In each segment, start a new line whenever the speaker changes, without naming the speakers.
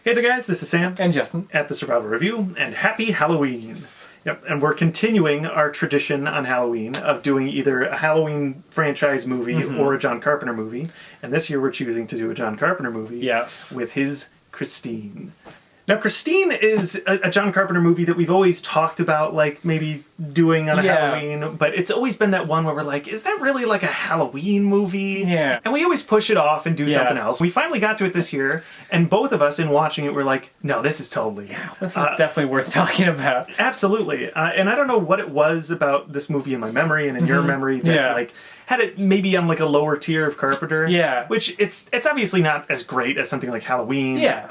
Hey there guys, this is Sam
and Justin
at the Survival Review, and happy Halloween! Yep, and we're continuing our tradition on Halloween of doing either a Halloween franchise movie or a John Carpenter movie, and this year we're choosing to do a John Carpenter movie with his Christine. Now, Christine is a John Carpenter movie that we've always talked about, like, maybe doing on a Halloween, but it's always been that one where we're like, is that really like a Halloween movie?
Yeah.
And we always push it off and do something else. We finally got to it this year, and both of us, in watching it, were like, no, this is totally...
This is definitely worth talking about.
Absolutely. And I don't know what it was about this movie in my memory and in your memory that, like, had it maybe on like a lower tier of Carpenter.
Yeah.
Which it's obviously not as great as something like Halloween.
Yeah.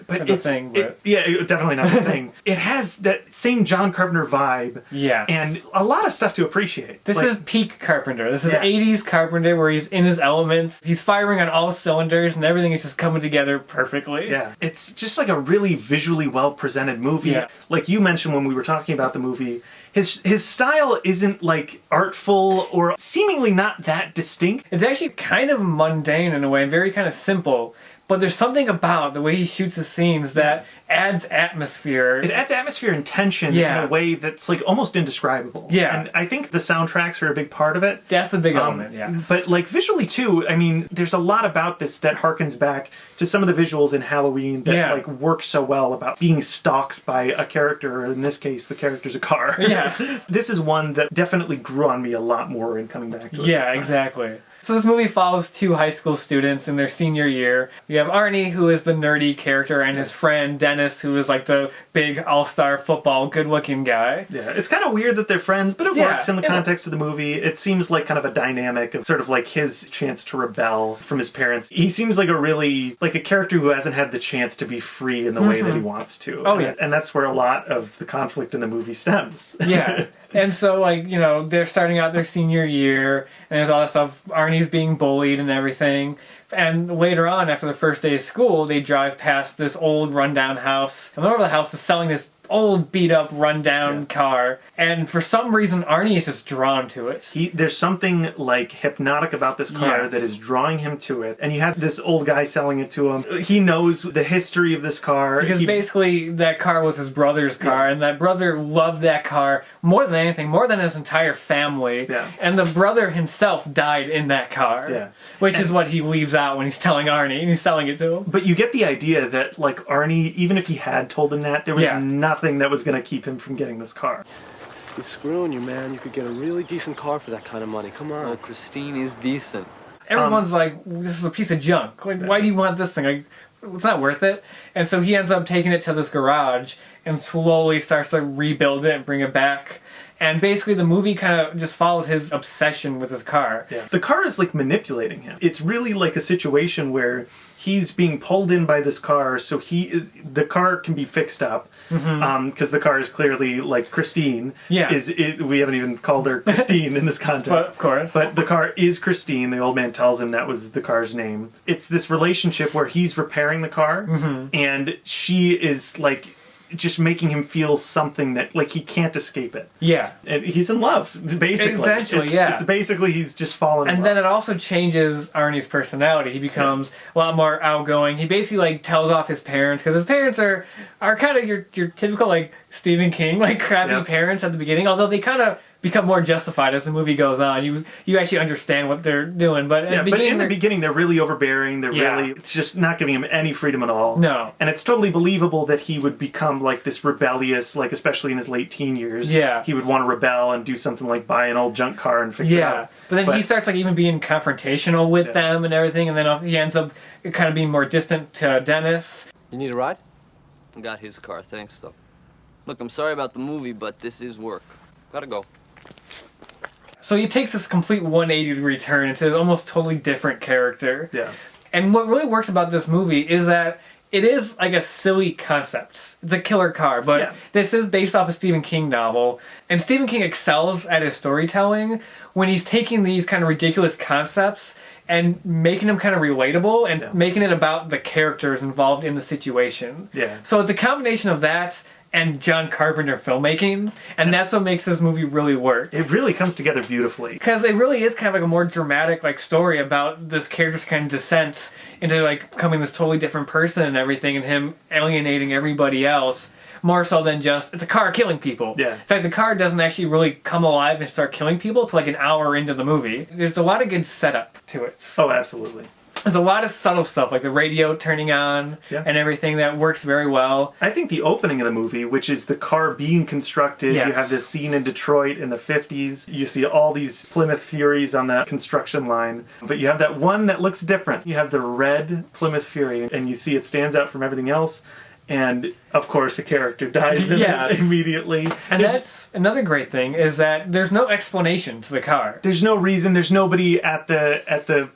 But it's definitely not the thing. It has that same John Carpenter vibe.
Yes.
And a lot of stuff to appreciate.
This is peak Carpenter. This is 80s Carpenter where he's in his elements. He's firing on all cylinders and everything is just coming together perfectly.
Yeah. It's just like a really visually well presented movie.
Yeah.
Like you mentioned when we were talking about the movie, his style isn't like artful or seemingly not that distinct.
It's actually kind of mundane in a way, very kind of simple. But there's something about the way he shoots his scenes that adds atmosphere.
It adds atmosphere and tension in a way that's like almost indescribable. Yeah. And I think the soundtracks are a big part of it.
That's the big element, yes.
But like visually too, I mean, there's a lot about this that harkens back to some of the visuals in Halloween that like work so well about being stalked by a character, or in this case, the character's a car.
Yeah.
This is one that definitely grew on me a lot more in coming back to it.
Yeah, exactly. So this movie follows two high school students in their senior year. We have Arnie, who is the nerdy character, and his friend Dennis, who is like the big all-star football, good-looking guy.
Yeah, it's kind of weird that they're friends, but it works in the context of the movie. It seems like kind of a dynamic of sort of like his chance to rebel from his parents. He seems like a character who hasn't had the chance to be free in the way that he wants to.
Oh, yeah.
And that's where a lot of the conflict in the movie stems.
Yeah. And so, like, you know, they're starting out their senior year, and there's all this stuff. Arnie's being bullied and everything. And later on, after the first day of school, they drive past this old rundown house. And the owner of the house is selling this old beat-up, rundown car. And for some reason, Arnie is just drawn to it.
There's something, like, hypnotic about this car that is drawing him to it. And you have this old guy selling it to him. He knows the history of this car.
Because basically, that car was his brother's car, and that brother loved that car more than anything, more than his entire family. Yeah. And the brother himself died in that car. Yeah. Which is what he leaves out when he's telling Arnie, and he's selling it to him.
But you get the idea that, like, Arnie, even if he had told him that, there was nothing that was going to keep him from getting this car.
He's screwing you, man. You could get a really decent car for that kind of money. Come on.
Oh, Christine is decent.
Everyone's like, this is a piece of junk. Like, why do you want this thing? Like, it's not worth it. And so he ends up taking it to this garage and slowly starts to rebuild it and bring it back. And basically the movie kind of just follows his obsession with his car.
Yeah. The car is like manipulating him. It's really like a situation where he's being pulled in by this car, so the car can be fixed up because the car is clearly like Christine. Yeah. We haven't even called her Christine in this context.
But of course.
But the car is Christine. The old man tells him that was the car's name. It's this relationship where he's repairing the car and she is like just making him feel something that, like, he can't escape it. Yeah. And he's in love, basically.
Essentially,
it's basically he's just fallen in love.
And then it also changes Arnie's personality. He becomes a lot more outgoing. He basically, like, tells off his parents, because his parents are kind of your typical, like, Stephen King, like, crappy parents at the beginning, although they kind of become more justified as the movie goes on. You actually understand what they're doing, but in the beginning
they're really overbearing. They're really just not giving him any freedom at all.
No.
And it's totally believable that he would become like this rebellious, like especially in his late teen years. Yeah. He would want to rebel and do something like buy an old junk car and fix it up.
But then he starts like even being confrontational with them and everything, and then he ends up kind of being more distant to Dennis.
You need a ride?
Got his car, thanks though. Look, I'm sorry about the movie, but this is work. Gotta go.
So he takes this complete 180-degree turn into an almost totally different character. Yeah. And what really works about this movie is that it is like a silly concept. It's a killer car, but this is based off a Stephen King novel. And Stephen King excels at his storytelling when he's taking these kind of ridiculous concepts and making them kind of relatable and making it about the characters involved in the situation. Yeah. So it's a combination of that and John Carpenter filmmaking, and that's what makes this movie really work.
It really comes together beautifully.
Because it really is kind of like a more dramatic like story about this character's kind of descent into like becoming this totally different person and everything, and him alienating everybody else. More so than just, it's a car killing people.
Yeah.
In fact, the car doesn't actually really come alive and start killing people until like an hour into the movie. There's a lot of good setup to it.
Oh, absolutely.
There's a lot of subtle stuff, like the radio turning on and everything that works very well.
I think the opening of the movie, which is the car being constructed, you have this scene in Detroit in the 50s. You see all these Plymouth Furies on the construction line, but you have that one that looks different. You have the red Plymouth Fury, and you see it stands out from everything else. And, of course, a character dies in it immediately.
And that's another great thing, is that there's no explanation to the car.
There's no reason. There's nobody at the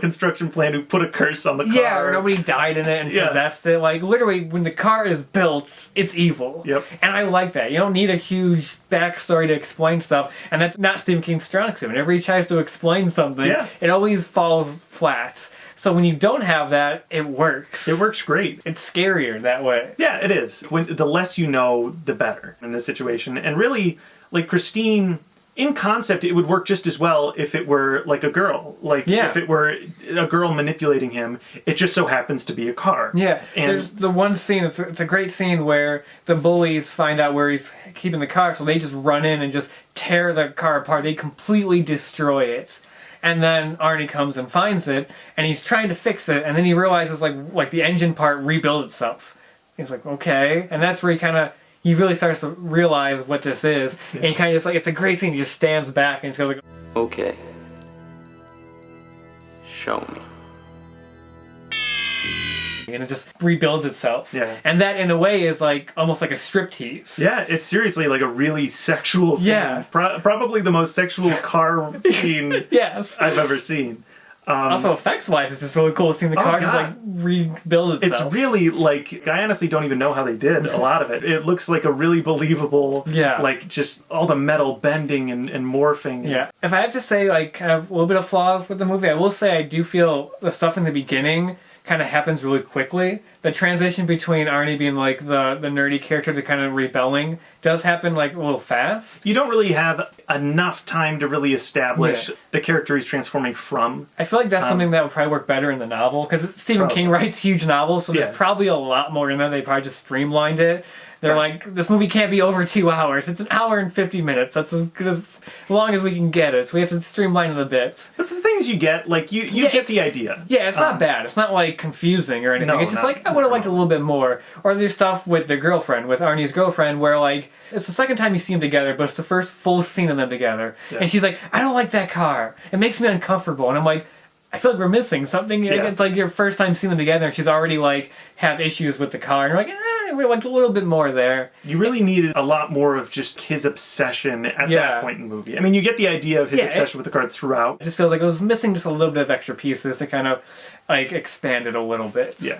construction plant who put a curse on the car.
Yeah, or nobody died in it and possessed it. Like, literally, when the car is built, it's evil.
Yep.
And I like that. You don't need a huge backstory to explain stuff. And that's not Stephen King's strong suit. Whenever he tries to explain something, it always falls flat. So when you don't have that, it works.
It works great.
It's scarier that way.
Yeah, it is. The less you know, the better in this situation. And really, like Christine, in concept, it would work just as well if it were like a girl. Like if it were a girl manipulating him, it just so happens to be a car.
Yeah,
and
there's the one scene, it's a great scene where the bullies find out where he's keeping the car, so they just run in and just tear the car apart. They completely destroy it. And then Arnie comes and finds it, and he's trying to fix it, and then he realizes like the engine part rebuilt itself. He's like, okay, and that's where he really starts to realize what this is, and he kind of just like, it's a great scene. He just stands back and just goes like,
okay, show me.
And it just rebuilds itself.
Yeah.
And that, in a way, is like almost like a striptease.
Yeah, it's seriously like a really sexual scene.
Yeah.
Probably the most sexual car scene I've ever seen.
Also, effects-wise, it's just really cool seeing the car just like rebuild itself.
It's really like, I honestly don't even know how they did a lot of it. It looks like a really believable, like just all the metal bending and morphing.
Yeah. If I have to say like kind of a little bit of flaws with the movie, I will say I do feel the stuff in the beginning kind of happens really quickly. The transition between Arnie being like the nerdy character to kind of rebelling does happen like a little fast.
You don't really have enough time to really establish the character he's transforming from.
I feel like that's something that would probably work better in the novel, because Stephen King writes huge novels, so there's probably a lot more in there. They probably just streamlined it. They're like, this movie can't be over 2 hours. It's an hour and 50 minutes. That's as good as long as we can get it. So we have to streamline it a bit.
But the things you get, like, you get the idea.
Yeah, it's not bad. It's not, like, confusing or anything. It's just like, I would have liked a little bit more. Or there's stuff with the girlfriend, with Arnie's girlfriend, where, like, it's the second time you see them together, but it's the first full scene of them together. Yeah. And she's like, I don't like that car. It makes me uncomfortable. And I'm like, I feel like we're missing something. It's like your first time seeing them together, and she's already, like, have issues with the car. And you're like, we like a little bit more there.
You really needed a lot more of just his obsession at that point in the movie. I mean, you get the idea of his obsession with the car throughout.
It just feels like it was missing just a little bit of extra pieces to kind of like expand it a little bit.
Yeah.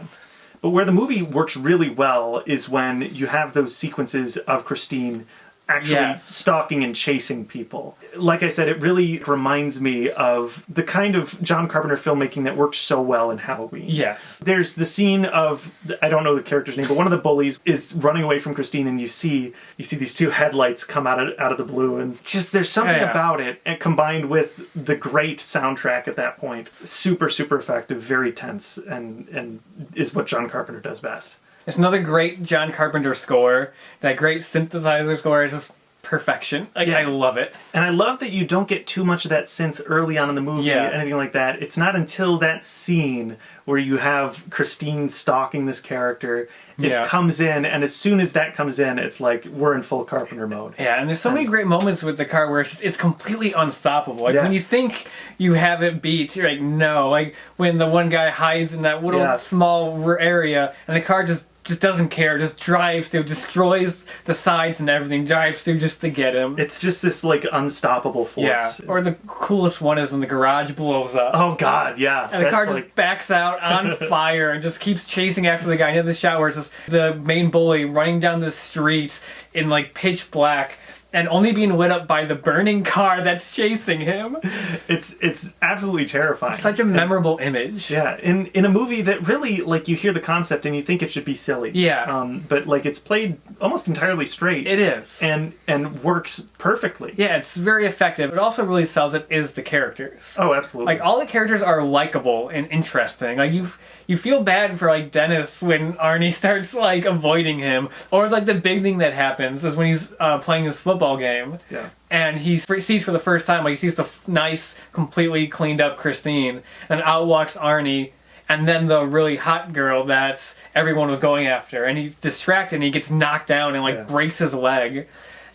But where the movie works really well is when you have those sequences of Christine actually stalking and chasing people. Like I said, it really reminds me of the kind of John Carpenter filmmaking that works so well in Halloween.
Yes.
There's the scene of, I don't know the character's name, but one of the bullies is running away from Christine, and you see these two headlights come out of the blue, and just there's something about it, and combined with the great soundtrack at that point. Super, super effective, very tense, and is what John Carpenter does best.
It's another great John Carpenter score. That great synthesizer score is just perfection. I love it.
And I love that you don't get too much of that synth early on in the movie, anything like that. It's not until that scene where you have Christine stalking this character, it comes in, and as soon as that comes in, it's like, we're in full Carpenter mode.
Yeah, and there's so many great moments with the car where it's completely unstoppable. Like, when you think you have it beat, you're like, no. Like, when the one guy hides in that little small area, and the car just doesn't care, just drives through, destroys the sides and everything, drives through just to get him.
It's just this, like, unstoppable force.
Yeah. Or the coolest one is when the garage blows up.
Oh, God, yeah.
And the car just backs out on fire and just keeps chasing after the guy. You know, the shot where it's just the main bully running down the street in, like, pitch black, and only being lit up by the burning car that's chasing him.
It's absolutely terrifying.
Such a memorable image.
Yeah, in a movie that really, like, you hear the concept and you think it should be silly.
Yeah.
But, like, it's played almost entirely straight.
It is.
And works perfectly.
Yeah, it's very effective. What also really sells it is the characters.
Oh, absolutely.
Like, all the characters are likable and interesting. Like, you feel bad for, like, Dennis when Arnie starts, like, avoiding him. Or, like, the big thing that happens is when he's playing his football game.
Yeah.
And he sees for the first time, like, he sees the nice, completely cleaned up Christine. And out walks Arnie. And then the really hot girl that everyone was going after. And he's distracted and he gets knocked down and, like, breaks his leg.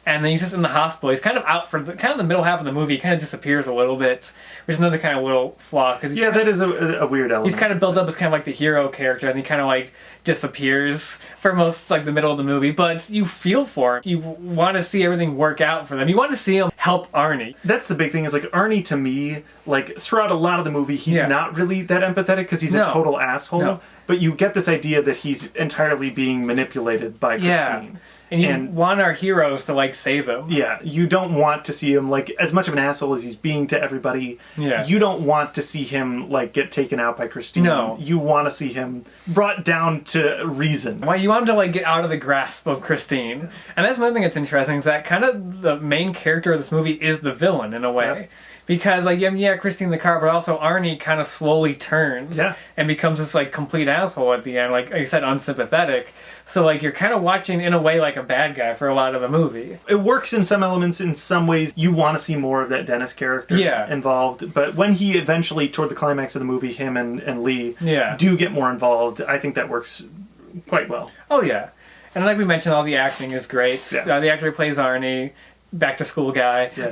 And then he's just in the hospital. He's kind of out for the middle half of the movie. He kind of disappears a little bit, which is another kind of little flaw. Cause
that is a weird element.
He's kind of built up as kind of like the hero character, and he kind of like disappears for most like the middle of the movie. But you feel for him. You want to see everything work out for them. You want to see him help Arnie.
That's the big thing. Is like Arnie to me, like throughout a lot of the movie, he's not really that empathetic because he's a total asshole. No. But you get this idea that he's entirely being manipulated by Christine.
Yeah. And you want our heroes to, like, save him.
Yeah, you don't want to see him, like, as much of an asshole as he's being to everybody. Yeah. You don't want to see him, like, get taken out by Christine.
No.
You want to see him brought down to reason.
Well, you want him to, like, get out of the grasp of Christine. And that's another thing that's interesting, is that kind of the main character of this movie is the villain, in a way. Yep. Because, like, Christine the car, but also Arnie kind of slowly turns and becomes this, like, complete asshole at the end. Like you said, unsympathetic. So, like, you're kind of watching, in a way, like a bad guy for a lot of the movie.
It works in some elements. In some ways, you want to see more of that Dennis character involved. But when he eventually, toward the climax of the movie, him and Lee do get more involved, I think that works quite well.
Oh, yeah. And like we mentioned, all the acting is great.
Yeah.
The actor who plays Arnie, back to school guy.
Yeah.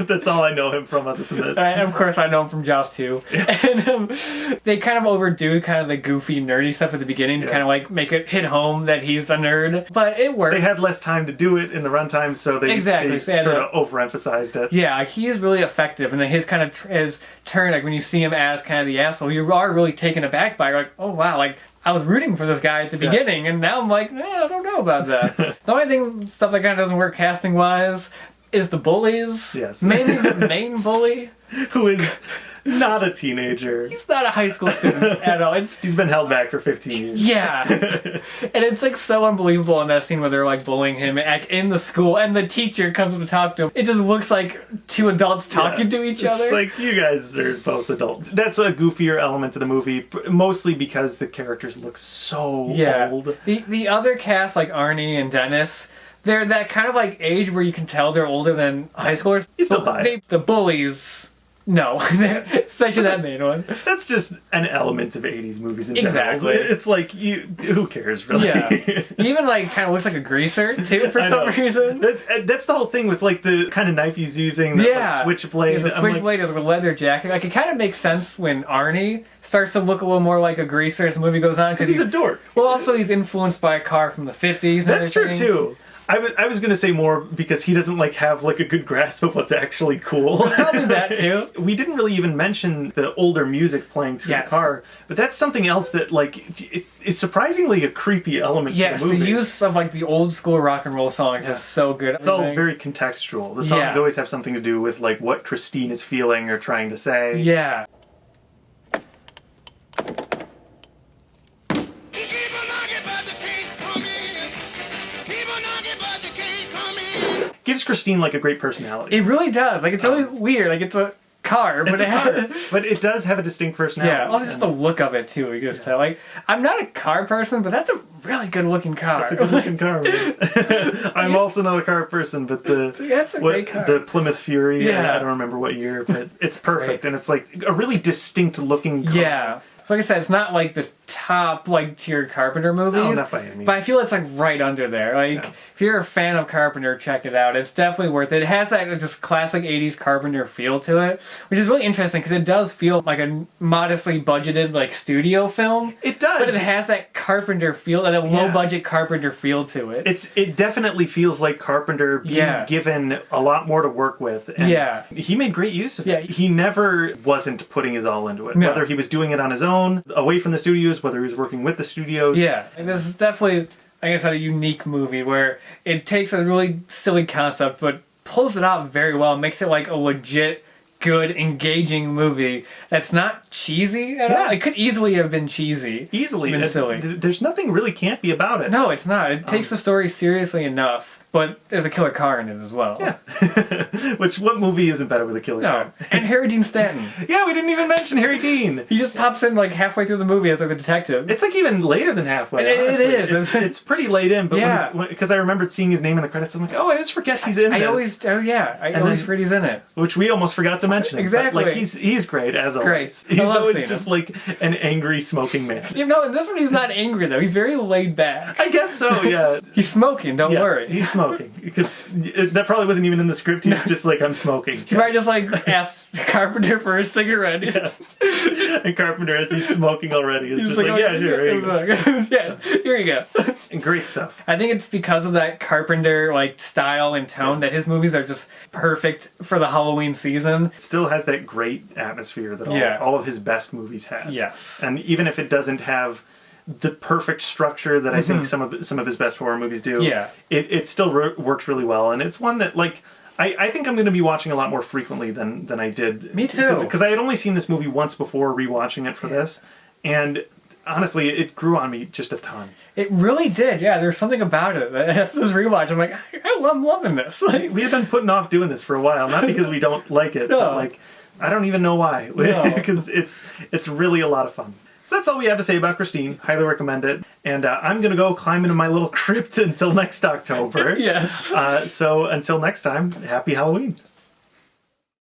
That's all I know him from other than this.
And of course I know him from Jaws 2. Yeah. And they kind of overdo kind of the goofy nerdy stuff at the beginning to kind of like make it hit home that he's a nerd. But it works.
They had less time to do it in the runtime, so they sort of overemphasized it.
Yeah, he is really effective, and his kind of his turn, like when you see him as kind of the asshole, you are really taken aback by it. Like, oh wow, like I was rooting for this guy at the beginning, and now I'm like, I don't know about that. The only stuff that kind of doesn't work casting-wise is the bullies.
Yes.
Mainly the main bully.
Who is not a teenager.
He's not a high school student at all.
He's been held back for 15 years.
Yeah. And it's like so unbelievable in that scene where they're like bullying him in the school, and the teacher comes to talk to him. It just looks like two adults talking to each other.
It's like, you guys are both adults. That's a goofier element of the movie, mostly because the characters look so old.
The other cast, like Arnie and Dennis, they're that kind of like age where you can tell they're older than high schoolers.
You still buy it.
The bullies... No, especially that main one.
That's just an element of 80s movies in general.
Exactly.
It's like, who cares, really?
Yeah. He even, like, kind of looks like a greaser, too, for some reason.
That's the whole thing with, like, the kind of knife he's using, like, switchblade.
The switchblade is a leather jacket. Like, it kind of makes sense when Arnie starts to look a little more like a greaser as the movie goes on.
Because he's a dork.
Well, also, he's influenced by a car from the 50s.
That's true, too. I was going to say more because he doesn't like have like a good grasp of what's actually cool.
Probably that too.
We didn't really even mention the older music playing through the car, but that's something else that like is surprisingly a creepy element to the movie.
The use of like the old school rock and roll songs is so good.
It's all very contextual. The songs always have something to do with like what Christine is feeling or trying to say.
Yeah.
Gives Christine like a great personality.
It really does. Like it's really weird. Like it's a car, but
but it does have a distinct personality.
Yeah, also just the look of it too. You just tell. Like I'm not a car person, but that's a really good looking car.
It's a good looking car. I'm also not a car person, but
that's a great car.
The Plymouth Fury. I don't remember what year, but it's perfect, and it's like a really distinct looking car.
Yeah. So like I said, it's not like the top like tier Carpenter movies.
No, not by any means.
But I feel it's like right under there. Like if you're a fan of Carpenter, check it out. It's definitely worth it. It has that just classic 80s Carpenter feel to it, which is really interesting because it does feel like a modestly budgeted like studio film.
It does.
But it has that Carpenter feel, that low budget Carpenter feel to it.
It definitely feels like Carpenter being given a lot more to work with. And he made great use of it. He never wasn't putting his all into it. No. Whether he was doing it on his own, away from the studios, whether he was working with the studios.
Yeah, and this is definitely I guess, a unique movie where it takes a really silly concept but pulls it out very well, makes it like a legit, good, engaging movie that's not cheesy at all. It could easily have been cheesy.
Easily.
Been silly.
There's nothing really campy about it.
No, it's not. It takes the story seriously enough, but there's a killer car in it as well.
Yeah. What movie isn't better with a killer car?
And Harry Dean Stanton.
Yeah, we didn't even mention Harry Dean.
He just pops in like halfway through the movie as like a detective.
It's like even later than halfway.
It is.
It's pretty late in, but because I remembered seeing his name in the credits, I'm like, oh, I always forget he's in this.
I always forget he's in it.
Which we almost forgot to mention.
Exactly.
But, like he's great as always.
Great.
He's always just like an angry smoking man.
You know, in this one he's not angry though. He's very laid back.
I guess so. Yeah.
He's smoking. Don't worry.
He's smoking because that probably wasn't even in the script. He's just like, I'm smoking.
He might just like asked Carpenter for a cigarette.
Yeah. And Carpenter, as he's smoking already, is just like, yeah, sure. Here you go.
Yeah, here you go.
And great stuff.
I think it's because of that Carpenter like style and tone that his movies are just perfect for the Halloween season.
It still has that great atmosphere that all of his best movies have.
Yes.
And even if it doesn't have the perfect structure that I think some of his best horror movies do, it still works really well. And it's one that, like, I think I'm going to be watching a lot more frequently than I did.
Me too.
Because I had only seen this movie once before rewatching it for this. And honestly, it grew on me just a ton.
It really did, yeah. There's something about it. After this rewatch, I'm like, I'm loving this. Like,
we have been putting off doing this for a while, not because we don't like it, but like, I don't even know why. Because it's really a lot of fun. So that's all we have to say about Christine. Highly recommend it. And I'm going to go climb into my little crypt until next October.
Yes.
So until next time, happy Halloween.